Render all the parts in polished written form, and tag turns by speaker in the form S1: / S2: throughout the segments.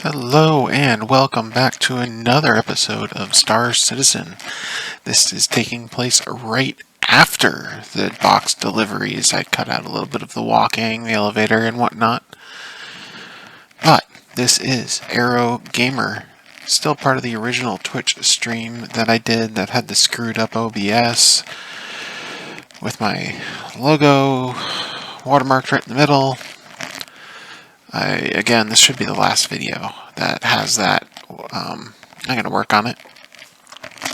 S1: Hello and welcome back to another episode of Star Citizen. This is taking place right after the box deliveries. I cut out a little bit of the walking, the elevator, and whatnot. But this is AeroGamer, still part of the original Twitch stream that I did that had the screwed up OBS with my logo watermarked right in the middle. Again, this should be the last video that has that. I'm going to work on it.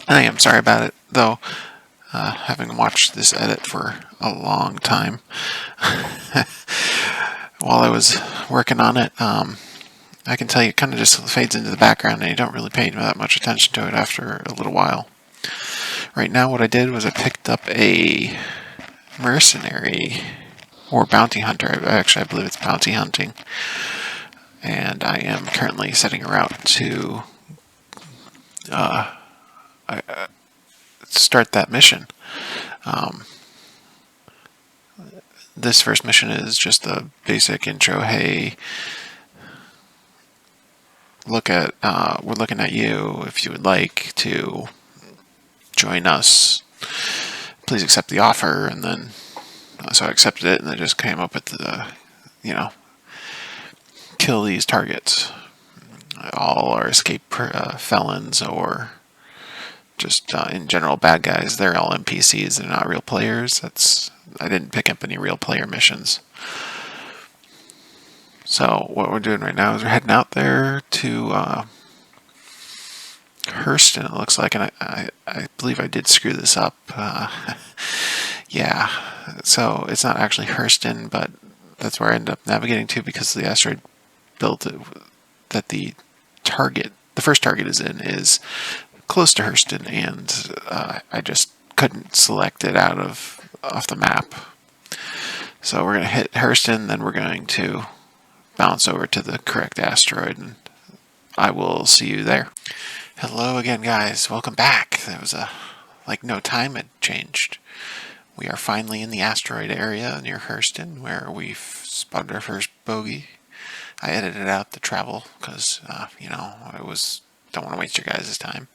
S1: I am sorry about it, though, having watched this edit for a long time. While I was working on it, I can tell you it kind of just fades into the background and you don't really pay that much attention to it after a little while. Right now what I did was I picked up a mercenary or bounty hunter. Actually, I believe it's bounty hunting. And I am currently setting a route to start that mission. This first mission is just the basic intro. Hey, we're looking at you. If you would like to join us, please accept the offer. And then, so I accepted it, and it just came up with the, kill these targets. All are escape felons or just in general bad guys. They're all NPCs. They're not real players. I didn't pick up any real player missions. So what we're doing right now is we're heading out there to Hurston, it looks like, and I believe I did screw this up. Yeah, so it's not actually Hurston, but that's where I ended up navigating to because the asteroid belt that the first target is in, is close to Hurston, and I just couldn't select it off the map. So we're going to hit Hurston, then we're going to bounce over to the correct asteroid, and I will see you there. Hello again, guys. Welcome back. There was like no time had changed. We are finally in the asteroid area near Hurston, where we've spotted our first bogey. I edited out the travel because, I don't want to waste your guys' time.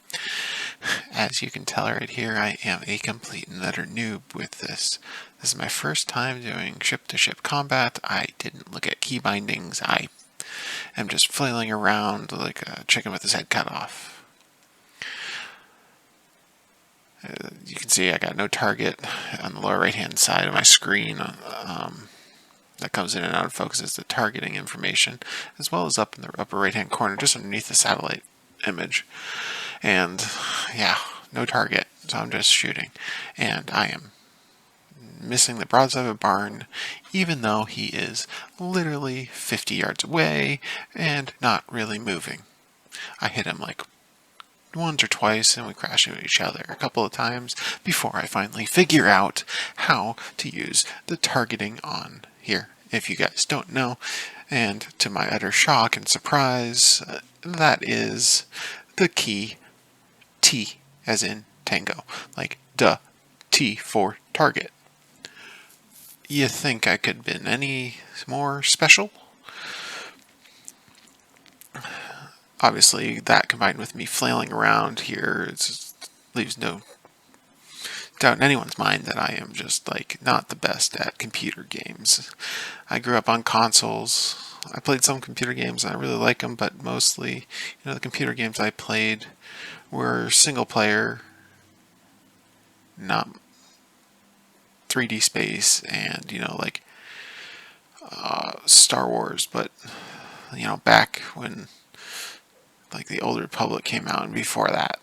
S1: As you can tell right here, I am a complete and utter noob with this. This is my first time doing ship-to-ship combat. I didn't look at key bindings. I am just flailing around like a chicken with his head cut off. You can see I got no target on the lower right-hand side of my screen. That comes in and out of focus as the targeting information, as well as up in the upper right-hand corner, just underneath the satellite image. And yeah, no target, so I'm just shooting. And I am missing the broadside of a barn, even though he is literally 50 yards away and not really moving. I hit him like once or twice, and we crash into each other a couple of times before I finally figure out how to use the targeting on here. If you guys don't know, and to my utter shock and surprise, that is the key T as in tango, like duh, T for target. You think I could have been any more special? Obviously, that combined with me flailing around here leaves no doubt in anyone's mind that I am just like not the best at computer games. I grew up on consoles. I played some computer games and I really like them, but mostly, the computer games I played were single player, not 3D space, and like Star Wars. But back when like the Old Republic came out and before that,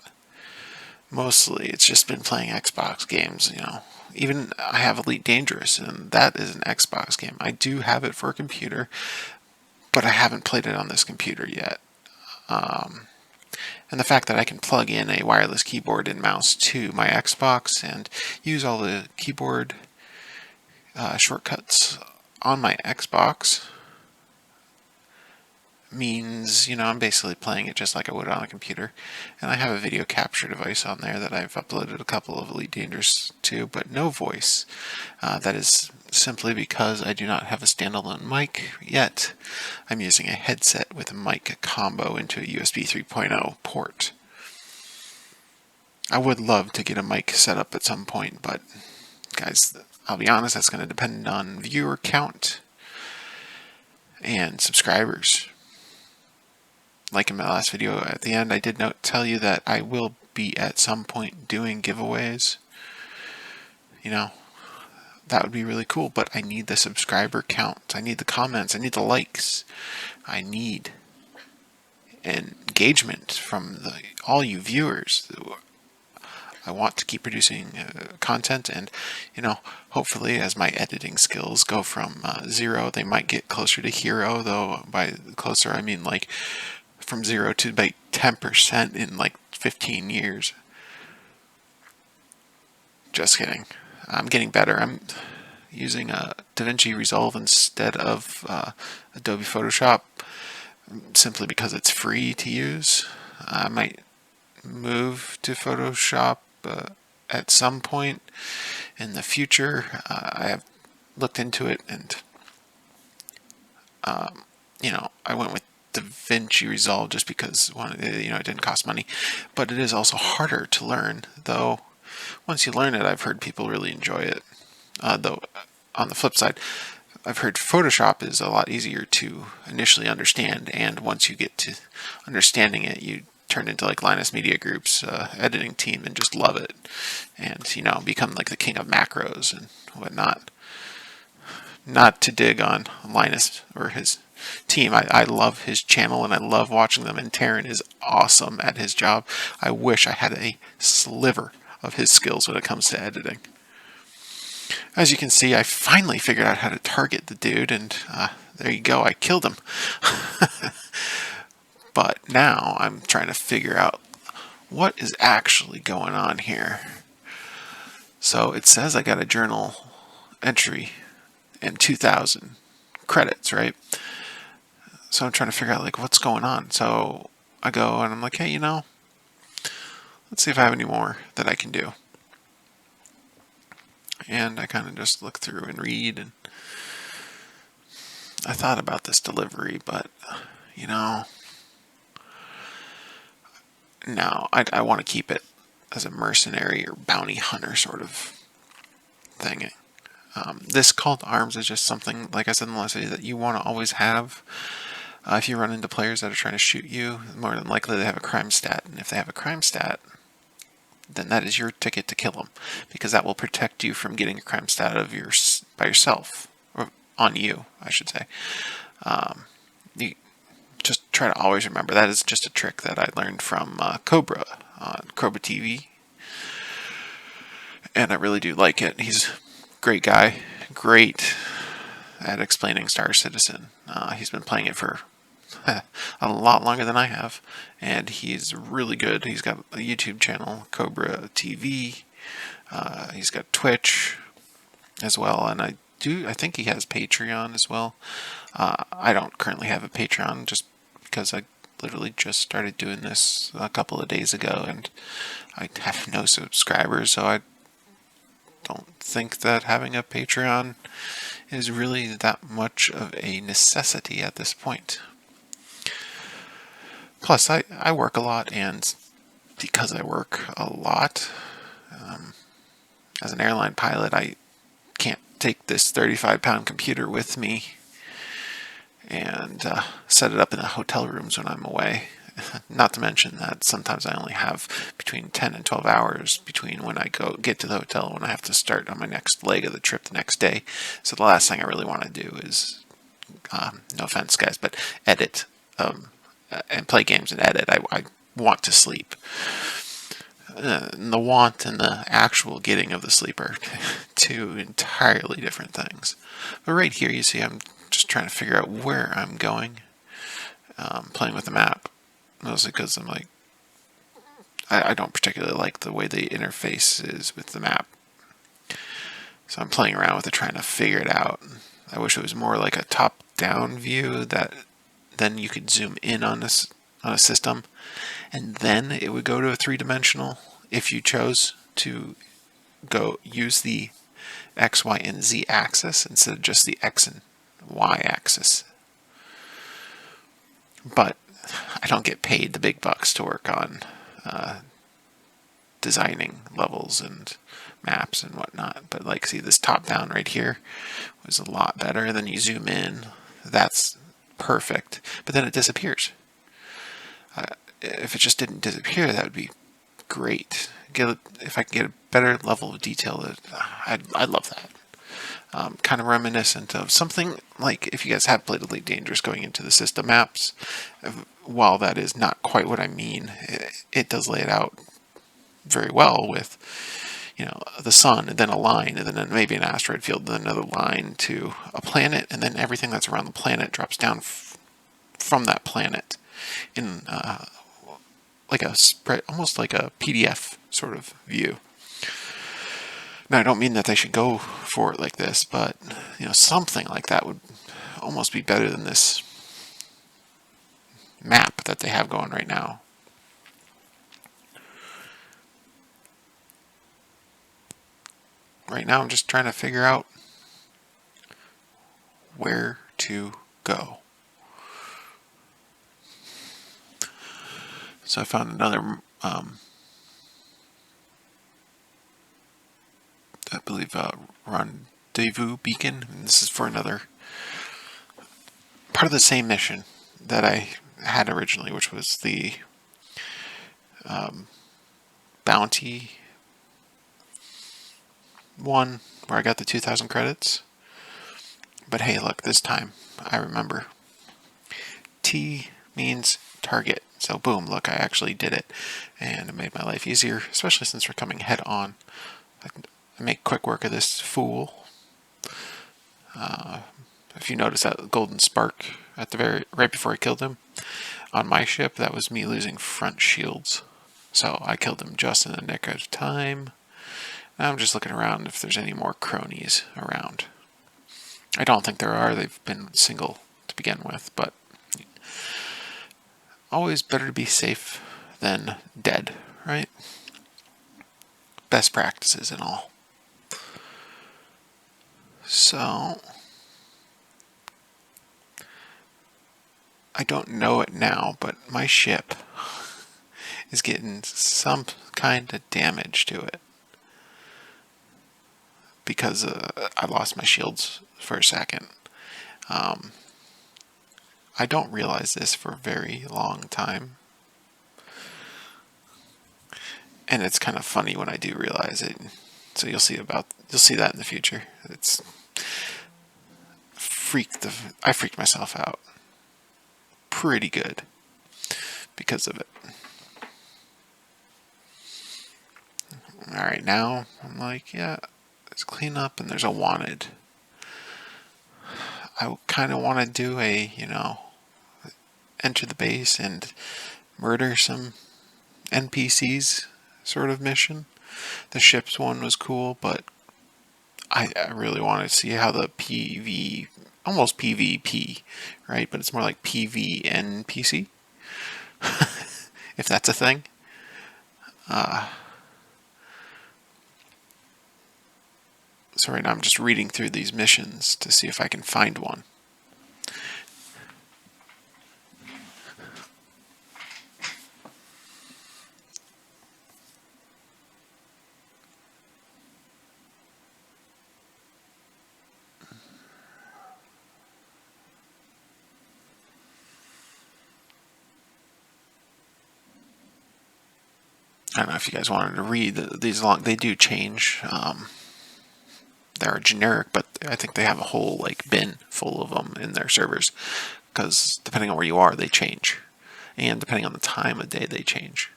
S1: mostly it's just been playing Xbox games. Even I have Elite Dangerous, and that is an Xbox game. I do have it for a computer, but I haven't played it on this computer yet. And the fact that I can plug in a wireless keyboard and mouse to my Xbox and use all the keyboard shortcuts on my Xbox means, I'm basically playing it just like I would on a computer. And I have a video capture device on there that I've uploaded a couple of Elite Dangerous to, but no voice. That is simply because I do not have a standalone mic yet. I'm using a headset with a mic combo into a USB 3.0 port. I would love to get a mic set up at some point, but guys, I'll be honest, that's going to depend on viewer count and subscribers. Like in my last video at the end, I did tell you that I will be at some point doing giveaways. You know, that would be really cool, but I need the subscriber count. I need the comments. I need the likes. I need engagement from all you viewers. I want to keep producing content, and hopefully as my editing skills go from 0, they might get closer to hero, though by closer I mean like from 0 to about 10% in like 15 years. Just kidding. I'm getting better. I'm using DaVinci Resolve instead of Adobe Photoshop, simply because it's free to use. I might move to Photoshop at some point in the future. I have looked into it, and I went with DaVinci Resolve just because it didn't cost money, but it is also harder to learn. Though once you learn it, I've heard people really enjoy it. Though on the flip side, I've heard Photoshop is a lot easier to initially understand, and once you get to understanding it, you turn into like Linus Media Group's editing team and just love it, and become like the king of macros and whatnot. Not to dig on Linus or his team. I love his channel and I love watching them, and Taryn is awesome at his job. I wish I had a sliver of his skills when it comes to editing. As you can see, I finally figured out how to target the dude, and there you go, I killed him. But now I'm trying to figure out what is actually going on here. So it says I got a journal entry and 2,000 credits, right? So I'm trying to figure out like what's going on. So I go and I'm like, hey, let's see if I have any more that I can do. And I kind of just look through and read, and I thought about this delivery, but no, I want to keep it as a mercenary or bounty hunter sort of thing. This call to arms is just something, like I said in the last video, that you want to always have. If you run into players that are trying to shoot you, more than likely they have a crime stat, and if they have a crime stat, then that is your ticket to kill them, because that will protect you from getting a crime stat by yourself, or on you, I should say. You just try to always remember that is just a trick that I learned from Cobra on Cobra TV, and I really do like it. He's a great guy, great at explaining Star Citizen. He's been playing it for a lot longer than I have, and he's really good. He's got a YouTube channel, Cobra TV. He's got Twitch as well, and I think he has Patreon as well. I don't currently have a Patreon just because I literally just started doing this a couple of days ago, and I have no subscribers, so I don't think that having a Patreon is really that much of a necessity at this point. Plus, I work a lot, and because I work a lot, as an airline pilot, I can't take this 35-pound computer with me and set it up in the hotel rooms when I'm away. Not to mention that sometimes I only have between 10 and 12 hours between when I get to the hotel and when I have to start on my next leg of the trip the next day. So the last thing I really want to do is, no offense guys, but edit and play games and edit. I want to sleep. The want and the actual getting of the sleep are two entirely different things. But right here you see I'm just trying to figure out where I'm going, playing with the map. Mostly because I'm like, I don't particularly like the way the interface is with the map. So I'm playing around with it, trying to figure it out. I wish it was more like a top-down view that then you could zoom in on a system, and then it would go to a three-dimensional if you chose to go use the X, Y, and Z axis instead of just the X and Y axis. But I don't get paid the big bucks to work on designing levels and maps and whatnot. But like, see, this top down right here was a lot better. Then you zoom in, that's perfect, but then it disappears. If it just didn't disappear, that would be great. If I can get a better level of detail, I'd love that. Kind of reminiscent of something like if you guys have played Elite Dangerous going into the system maps. While that is not quite what I mean, it does lay it out very well with, you know, the sun and then a line and then maybe an asteroid field, then another line to a planet, and then everything that's around the planet drops down from that planet in like a spread, almost like a PDF sort of view. Now, I don't mean that they should go for it like this, but you know, something like that would almost be better than this map that they have going right now. Right now, I'm just trying to figure out where to go. So I found another, I believe, rendezvous beacon. And this is for another part of the same mission that I had originally, which was the bounty one where I got the 2,000 credits. But hey, look, this time I remember. T means target. So boom, look, I actually did it. And it made my life easier, especially since we're coming head on. I make quick work of this fool. If you notice that golden spark at the right before I killed him on my ship, that was me losing front shields. So I killed him just in the nick of time. Now I'm just looking around if there's any more cronies around. I don't think there are. They've been single to begin with, but always better to be safe than dead, right? Best practices and all. So I don't know it now, but my ship is getting some kind of damage to it because I lost my shields for a second. I don't realize this for a very long time, and it's kind of funny when I do realize it. So you'll see that in the future. It's I freaked myself out pretty good because of it. Alright, now I'm like, yeah, there's cleanup and there's a wanted. I kind of want to do a, enter the base and murder some NPCs sort of mission. The ships one was cool, but I really want to see how the almost PvP, right? But it's more like PvNPC, if that's a thing. So right now I'm just reading through these missions to see if I can find one. I don't know if you guys wanted to read these along. They do change. They're generic, but I think they have a whole bin full of them in their servers because depending on where you are, they change, and depending on the time of day, they change.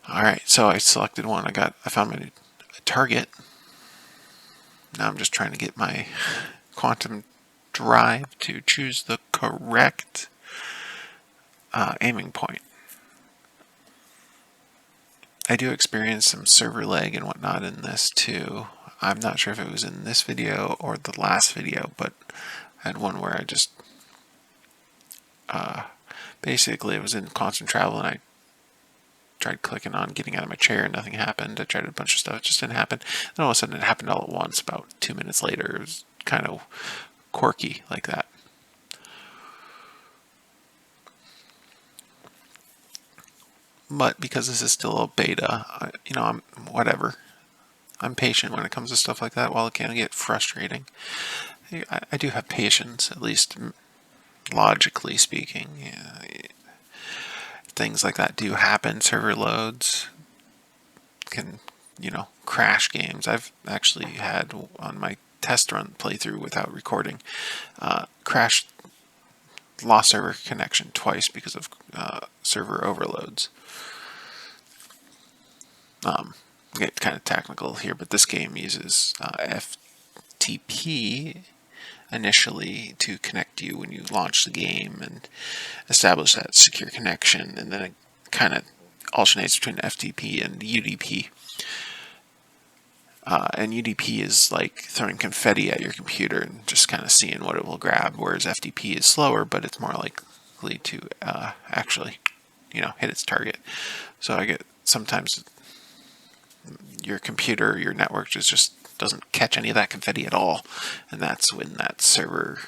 S1: All right, so I selected one. I found my target. Now I'm just trying to get my quantum drive to choose the correct aiming point. I do experience some server lag and whatnot in this too. I'm not sure if it was in this video or the last video, but I had one where I just basically it was in constant travel and I tried clicking on getting out of my chair and nothing happened. I tried a bunch of stuff, it just didn't happen. Then all of a sudden it happened all at once. About 2 minutes later, it was kind of quirky like that. But because this is still a beta, I'm whatever. I'm patient when it comes to stuff like that. While it can get frustrating, I do have patience, at least logically speaking. Things like that do happen. Server loads can, crash games. I've actually had on my test run playthrough without recording, crashed, lost server connection twice because of server overloads. Get kind of technical here, but this game uses FTP initially to connect you when you launch the game and establish that secure connection, and then it kind of alternates between FTP and UDP. And UDP is like throwing confetti at your computer and just kind of seeing what it will grab, whereas FTP is slower, but it's more likely to actually, hit its target. So I get sometimes your computer, your network just doesn't catch any of that confetti at all, and that's when that server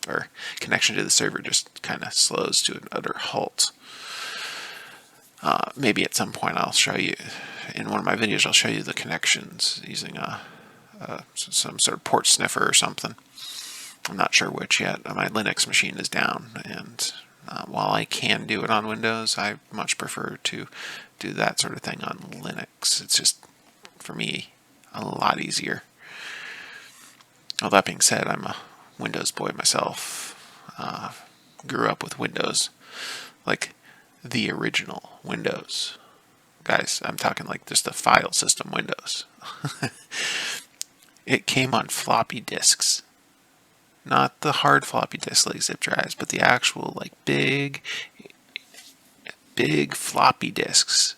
S1: or connection to the server just kind of slows to an utter halt. Maybe at some point I'll show you, in one of my videos, I'll show you the connections using some sort of port sniffer or something. I'm not sure which yet. My Linux machine is down, and while I can do it on Windows, I much prefer to do that sort of thing on Linux. It's just, for me, a lot easier. Well, that being said, I'm a Windows boy myself. Grew up with Windows, like the original Windows. Guys, I'm talking like just the file system Windows. It came on floppy disks. Not the hard floppy disk like zip drives, but the actual like big floppy disks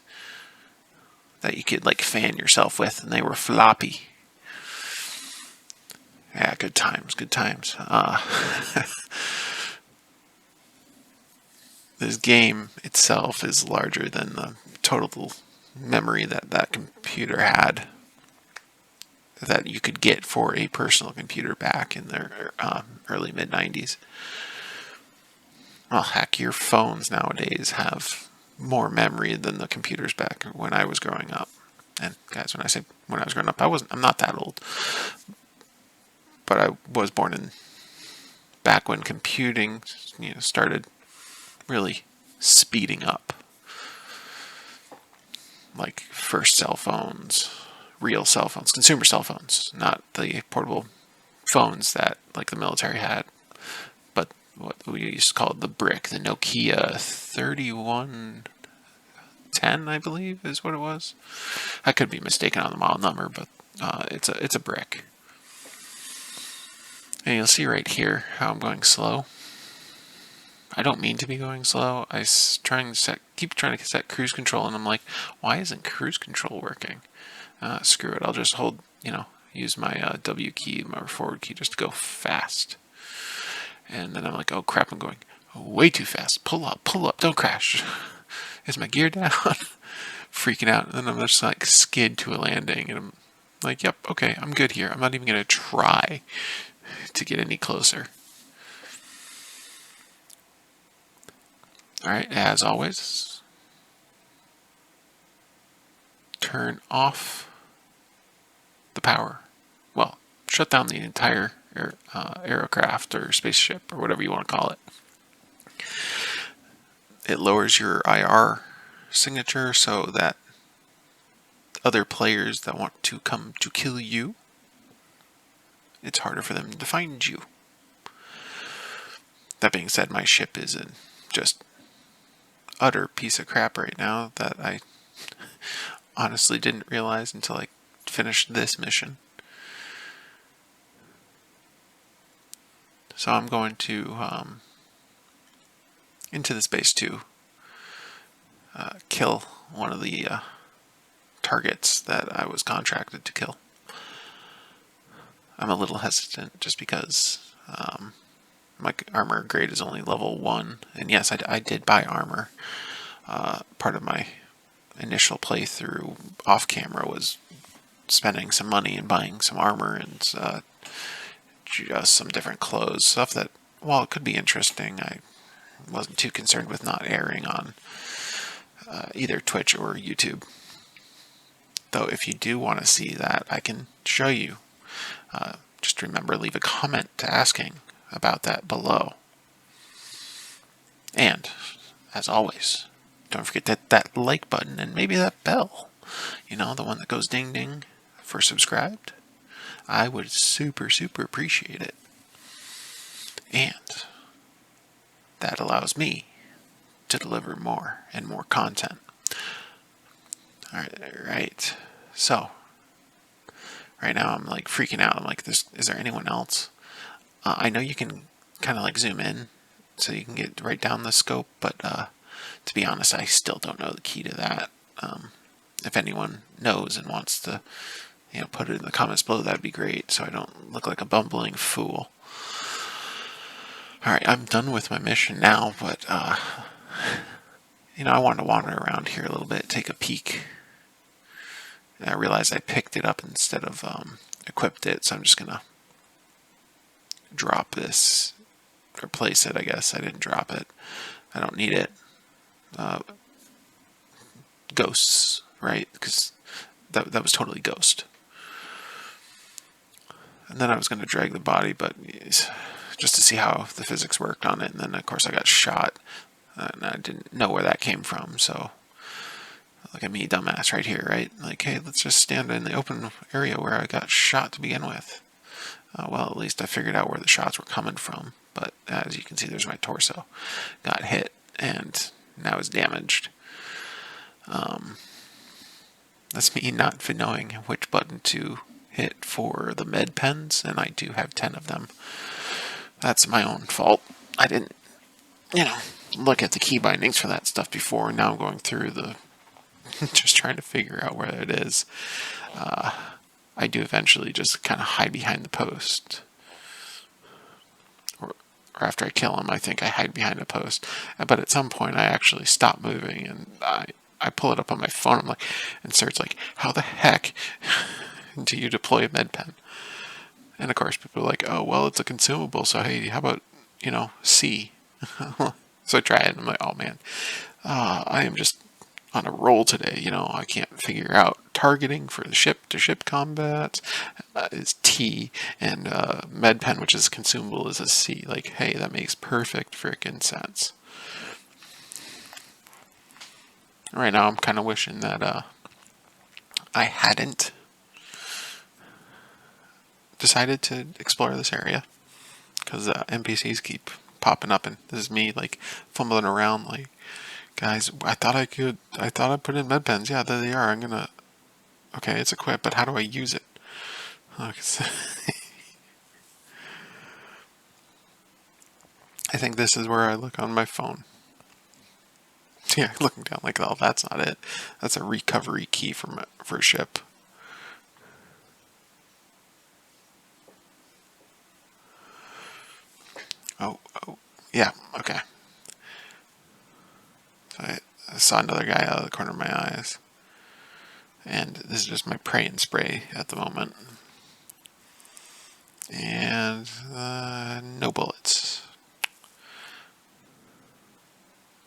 S1: that you could like fan yourself with, and they were floppy. Yeah, good times. This game itself is larger than the total memory that computer had, that you could get for a personal computer back in the early mid-90s. Well, heck, your phones nowadays have more memory than the computers back when I was growing up. And guys, when I say when I was growing up, I'm not that old. But I was born in back when computing, started really speeding up. Like first cell phones, real cell phones, consumer cell phones, not the portable phones that like the military had, but what we used to call the brick, the Nokia 3110, I believe is what it was. I could be mistaken on the model number, but it's a brick. And you'll see right here how I'm going slow. I don't mean to be going slow. I keep trying to set cruise control, and I'm like, why isn't cruise control working? Screw it. I'll just use my W key, my forward key, just to go fast. And then I'm like, oh crap, I'm going way too fast. Pull up, don't crash. Is my gear down? Freaking out. And then I'm just like skid to a landing, and I'm like, yep, okay, I'm good here. I'm not even going to try to get any closer. Alright, as always, turn off the power. Well, shut down the entire aircraft or spaceship or whatever you want to call it. It lowers your IR signature so that other players that want to come to kill you, it's harder for them to find you. That being said, my ship is in just utter piece of crap right now that I honestly didn't realize until I finished this mission. So I'm going to into this base to kill one of the targets that I was contracted to kill. I'm a little hesitant just because my armor grade is only level 1, and yes, I did buy armor. Part of my initial playthrough off camera was spending some money and buying some armor and just some different clothes, stuff that, while it could be interesting, I wasn't too concerned with not airing on either Twitch or YouTube. Though if you do want to see that, I can show you. Just remember, leave a comment to asking about that below. And, as always, don't forget that like button and maybe that bell. You know, the one that goes ding ding for subscribed. I would super appreciate it. And that allows me to deliver more and more content. Alright. So, right now I'm like freaking out. I'm like, is there anyone else? I know you can kind of like zoom in so you can get right down the scope, but to be honest, I still don't know the key to that. If anyone knows and wants to, put it in the comments below, that'd be great, so I don't look like a bumbling fool. Alright, I'm done with my mission now, but, I wanted to wander around here a little bit, take a peek. And I realized I picked it up instead of equipped it, so I'm just gonna drop this, replace it, I guess. I didn't drop it. I don't need it. Ghosts, right? Because that was totally ghost. And then I was going to drag the body, but just to see how the physics worked on it. And then, of course, I got shot, and I didn't know where that came from. So, look at me, dumbass, right here, right? Like, hey, let's just stand in the open area where I got shot to begin with. Well, at least I figured out where the shots were coming from. But as you can see, there's my torso. Got hit, and now is damaged. That's me not knowing which button to hit for the med pens, and I do have 10 of them. That's my own fault. I didn't, look at the key bindings for that stuff before, and now I'm going through the just trying to figure out where it is. I do eventually just kind of hide behind the post. Or after I kill him, I think I hide behind a post. But at some point, I actually stop moving, and I pull it up on my phone. I'm like, and Sert's like, how the heck do you deploy a med pen? And of course, people are like, oh, well, it's a consumable, so hey, how about, C? So I try it, and I'm like, oh man, I am just on a roll today. I can't figure out targeting for the ship-to-ship combat is T, and med pen, which is consumable, is a C. Like, hey, that makes perfect frickin' sense. Right now, I'm kind of wishing that I hadn't decided to explore this area, because NPCs keep popping up, and this is me like fumbling around like, guys, I thought I put in med pens. Yeah, there they are. Okay, it's equipped, but how do I use it? I think this is where I look on my phone. Yeah, looking down like, oh, that's not it. That's a recovery key for a ship. Oh, yeah, okay. So I saw another guy out of the corner of my eyes. And this is just my pray and spray at the moment. And no bullets.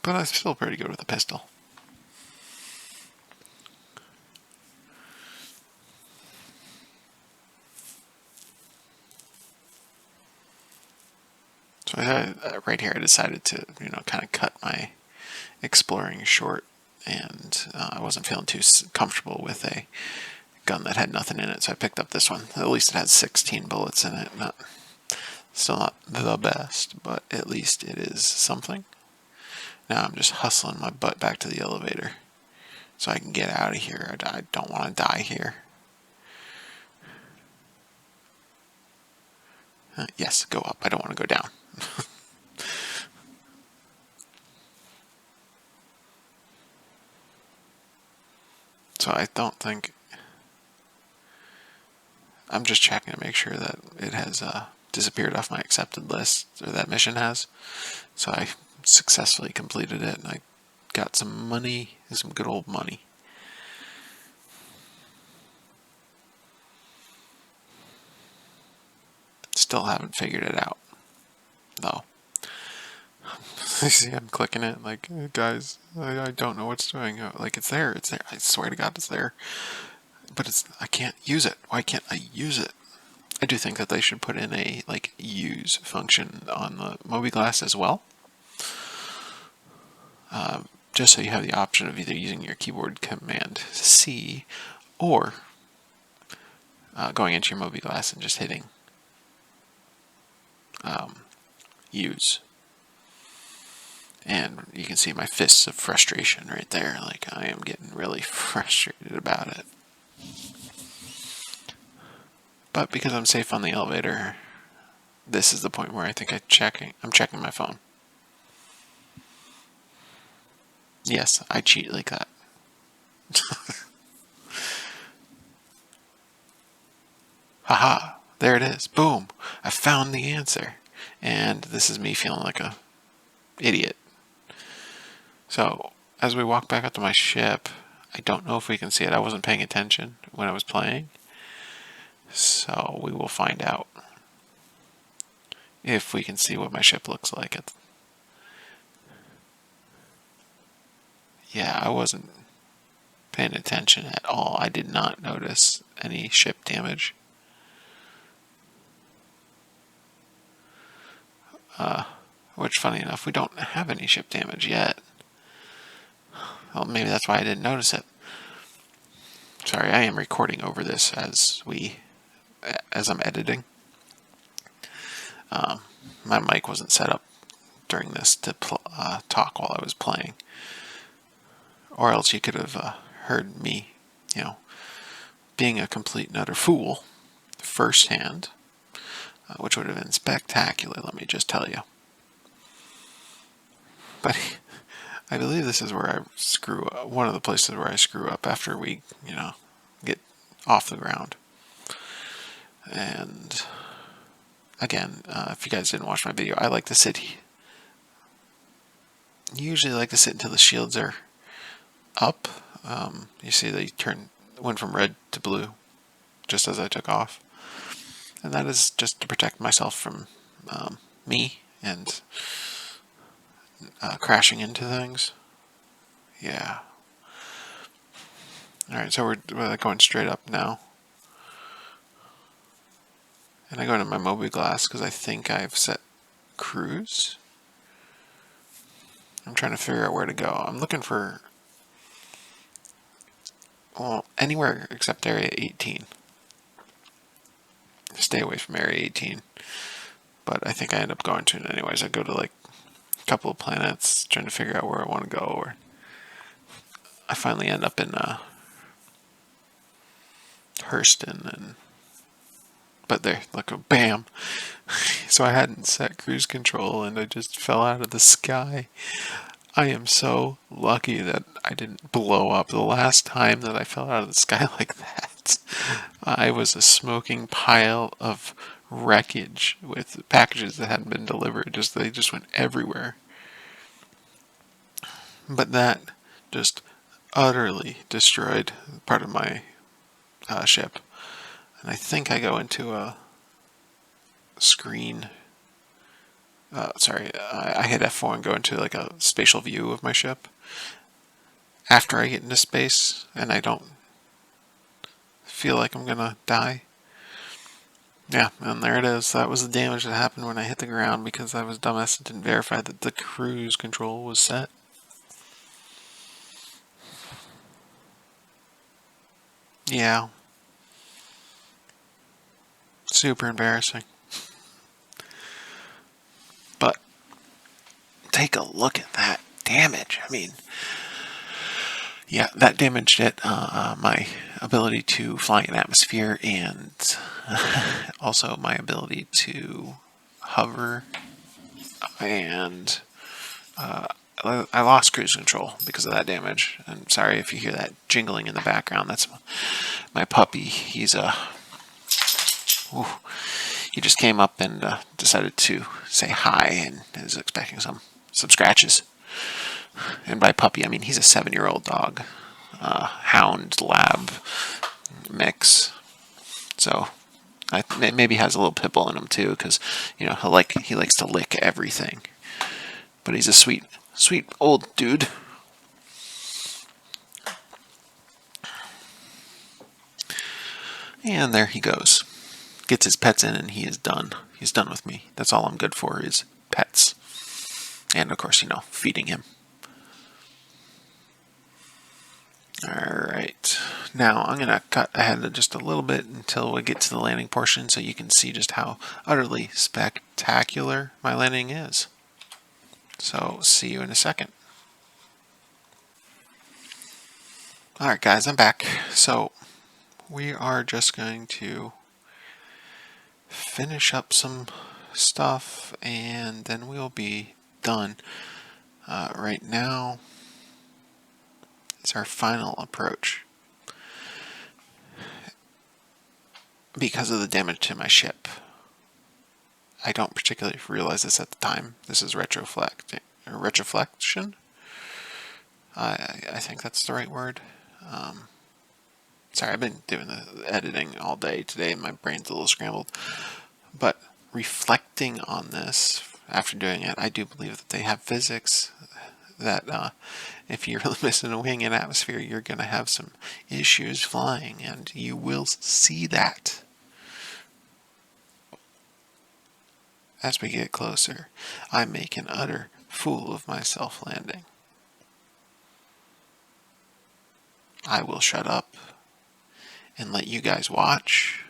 S1: But I'm still pretty good with a pistol. So right here I decided to, kind of cut my exploring short, and I wasn't feeling too comfortable with a gun that had nothing in it, so I picked up this one. At least it has 16 bullets in it. Still not the best, but at least it is something. Now I'm just hustling my butt back to the elevator so I can get out of here. I don't want to die here. Yes, go up. I don't want to go down. So I don't think... I'm just checking to make sure that it has disappeared off my accepted list, or that mission has. So I successfully completed it, and I got some money, some good old money. still haven't figured it out, though. You see, I'm clicking it, like, guys, I don't know what's doing. Like, it's there, it's there. I swear to God, it's there. But I can't use it. Why can't I use it? I do think that they should put in a, like, use function on the mobiGlass as well. Just so you have the option of either using your keyboard command C or going into your mobiGlass and just hitting use. And you can see my fists of frustration right there. Like, I am getting really frustrated about it. But because I'm safe on the elevator, this is the point where I think I'm checking my phone. Yes, I cheat like that. Haha, there it is. Boom. I found the answer. And this is me feeling like a idiot. So, as we walk back up to my ship, I don't know if we can see it. I wasn't paying attention when I was playing. So, we will find out if we can see what my ship looks like. Yeah, I wasn't paying attention at all. I did not notice any ship damage. Which, funny enough, we don't have any ship damage yet. Well, maybe that's why I didn't notice it. Sorry, I am recording over this as I'm editing. My mic wasn't set up during this to talk while I was playing. Or else you could have heard me, being a complete and utter fool firsthand, which would have been spectacular, let me just tell you. But I believe this is where I screw up, one of the places where I screw up after we, get off the ground. And again, if you guys didn't watch my video, I like to sit. Usually like to sit until the shields are up. You see they went from red to blue just as I took off. And that is just to protect myself from me and crashing into things. Yeah. Alright, so we're going straight up now. And I go into my mobiGlass because I think I've set cruise. I'm trying to figure out where to go. I'm looking for, well, anywhere except Area 18. Stay away from Area 18. But I think I end up going to it anyways. I go to like a couple of planets trying to figure out where I want to go. Or I finally end up in Hurston, but there, look, bam. So I hadn't set cruise control and I just fell out of the sky. I am so lucky that I didn't blow up. The last time that I fell out of the sky like that, I was a smoking pile of wreckage with packages that hadn't been delivered. They just went everywhere. But that just utterly destroyed part of my ship. And I think I go into a screen. I hit F4 and go into like a spatial view of my ship after I get into space and I don't feel like I'm gonna die. Yeah, and there it is. That was the damage that happened when I hit the ground because I was dumbass and didn't verify that the cruise control was set. Yeah. Super embarrassing. But take a look at that damage. I mean, yeah, that damaged it. My ability to fly in atmosphere and also my ability to hover. And I lost cruise control because of that damage. I'm sorry if you hear that jingling in the background. That's my puppy. He just came up and decided to say hi and is expecting some scratches. And by puppy, I mean he's a 7-year-old dog, hound lab mix. So Maybe has a little pitbull in him too, because he likes to lick everything. But he's a sweet old dude. And there he goes. Gets his pets in and he is done. He's done with me. That's all I'm good for is pets. And of course, feeding him. Alright. Now I'm going to cut ahead just a little bit until we get to the landing portion so you can see just how utterly spectacular my landing is. So, see you in a second. Alright guys, I'm back. So, we are just going to finish up some stuff and then we'll be done. Right now is our final approach. Because of the damage to my ship. I don't particularly realize this at the time. This is retroflection. I think that's the right word. Sorry, I've been doing the editing all day today and my brain's a little scrambled. But reflecting on this, after doing it, I do believe that they have physics that if you're missing a wing in atmosphere, you're going to have some issues flying, and you will see that as we get closer. I make an utter fool of myself landing. I will shut up and let you guys watch.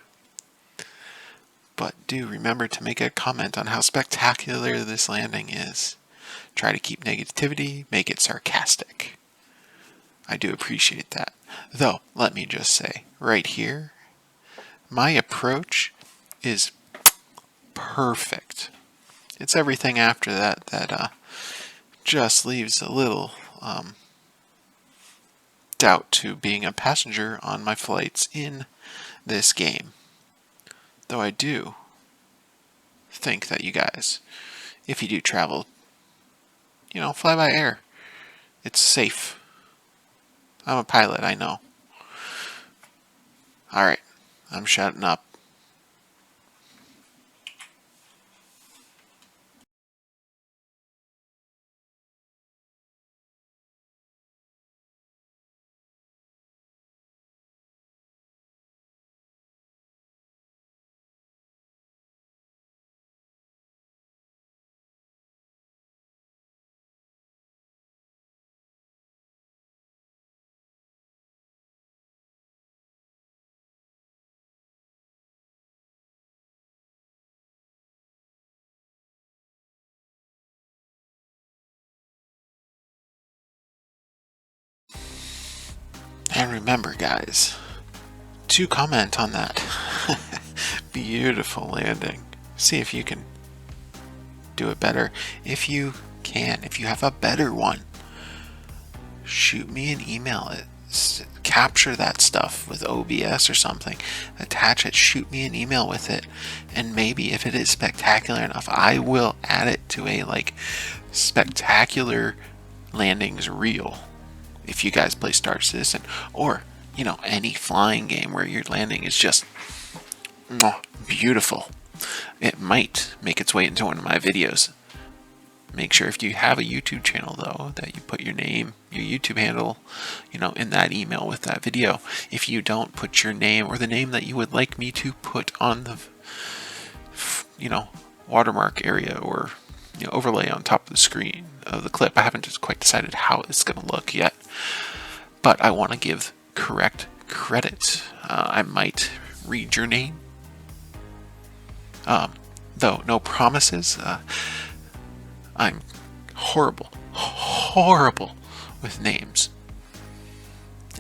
S1: But do remember to make a comment on how spectacular this landing is. Try to keep negativity, make it sarcastic. I do appreciate that. Though, let me just say, right here, my approach is perfect. It's everything after that just leaves a little doubt to being a passenger on my flights in this game. Though I do think that you guys, if you do travel, fly by air. It's safe. I'm a pilot, I know. Alright, I'm shutting up. And remember, guys, to comment on that beautiful landing. See if you can do it better. If you can, if you have a better one, shoot me an email. Capture that stuff with OBS or something. Attach it, shoot me an email with it. And maybe if it is spectacular enough, I will add it to a spectacular landings reel. If you guys play Star Citizen, or any flying game where your landing is just beautiful, it might make its way into one of my videos. Make sure if you have a YouTube channel though that you put your name, your YouTube handle, in that email with that video. If you don't, put your name or the name that you would like me to put on the watermark area or overlay on top of the screen of the clip. I haven't just quite decided how it's going to look yet, but I want to give correct credit. I might read your name, though no promises. I'm horrible with names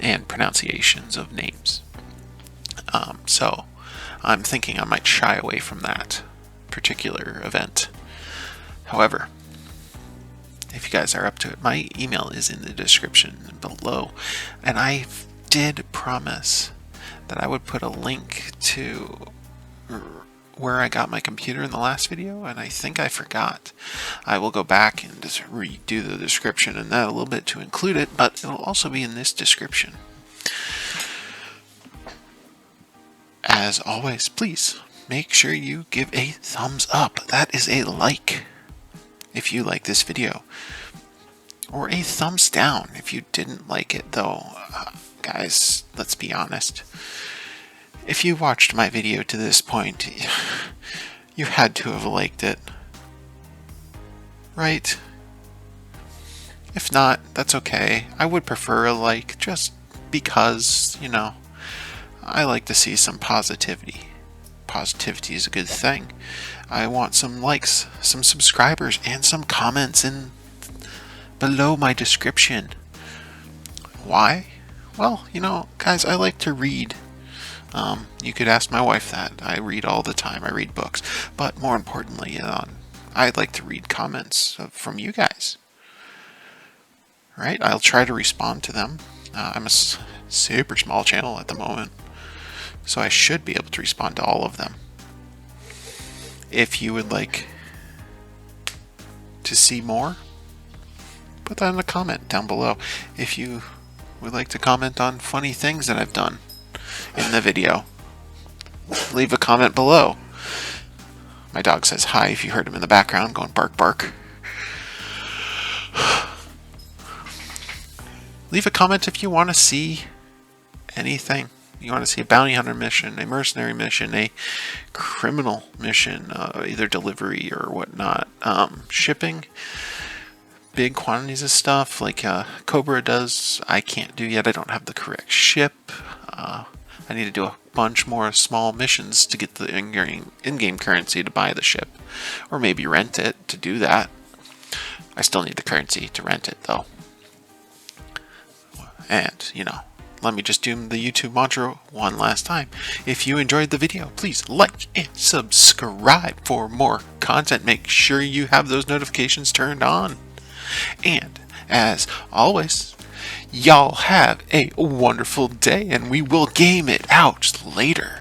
S1: and pronunciations of names. So I'm thinking I might shy away from that particular event. However, if you guys are up to it, my email is in the description below, and I did promise that I would put a link to where I got my computer in the last video, and I think I forgot. I will go back and just redo the description and that a little bit to include it, but it'll also be in this description. As always, please make sure you give a thumbs up. That is a like if you like this video, or a thumbs down if you didn't like it, though. Guys, let's be honest. If you watched my video to this point, you had to have liked it, right? If not, that's okay. I would prefer a like, just because, I like to see some positivity. Positivity is a good thing. I want some likes, some subscribers, and some comments below my description. Why? Well, guys, I like to read. You could ask my wife that. I read all the time. I read books. But more importantly, I'd like to read comments from you guys. Right? I'll try to respond to them. I'm a super small channel at the moment, so I should be able to respond to all of them. If you would like to see more, put that in a comment down below. If you would like to comment on funny things that I've done in the video, leave a comment below. My dog says hi if you heard him in the background going bark bark. Leave a comment if you want to see anything. You want to see a bounty hunter mission, a mercenary mission, a criminal mission, either delivery or whatnot. Shipping big quantities of stuff like Cobra does, I can't do yet. I don't have the correct ship. I need to do a bunch more small missions to get the in-game currency to buy the ship, or maybe rent it to do that. I still need the currency to rent it, though. And, let me just do the YouTube mantra one last time. If you enjoyed the video, please like and subscribe for more content. Make sure you have those notifications turned on. And, as always, y'all have a wonderful day, and we will game it out later.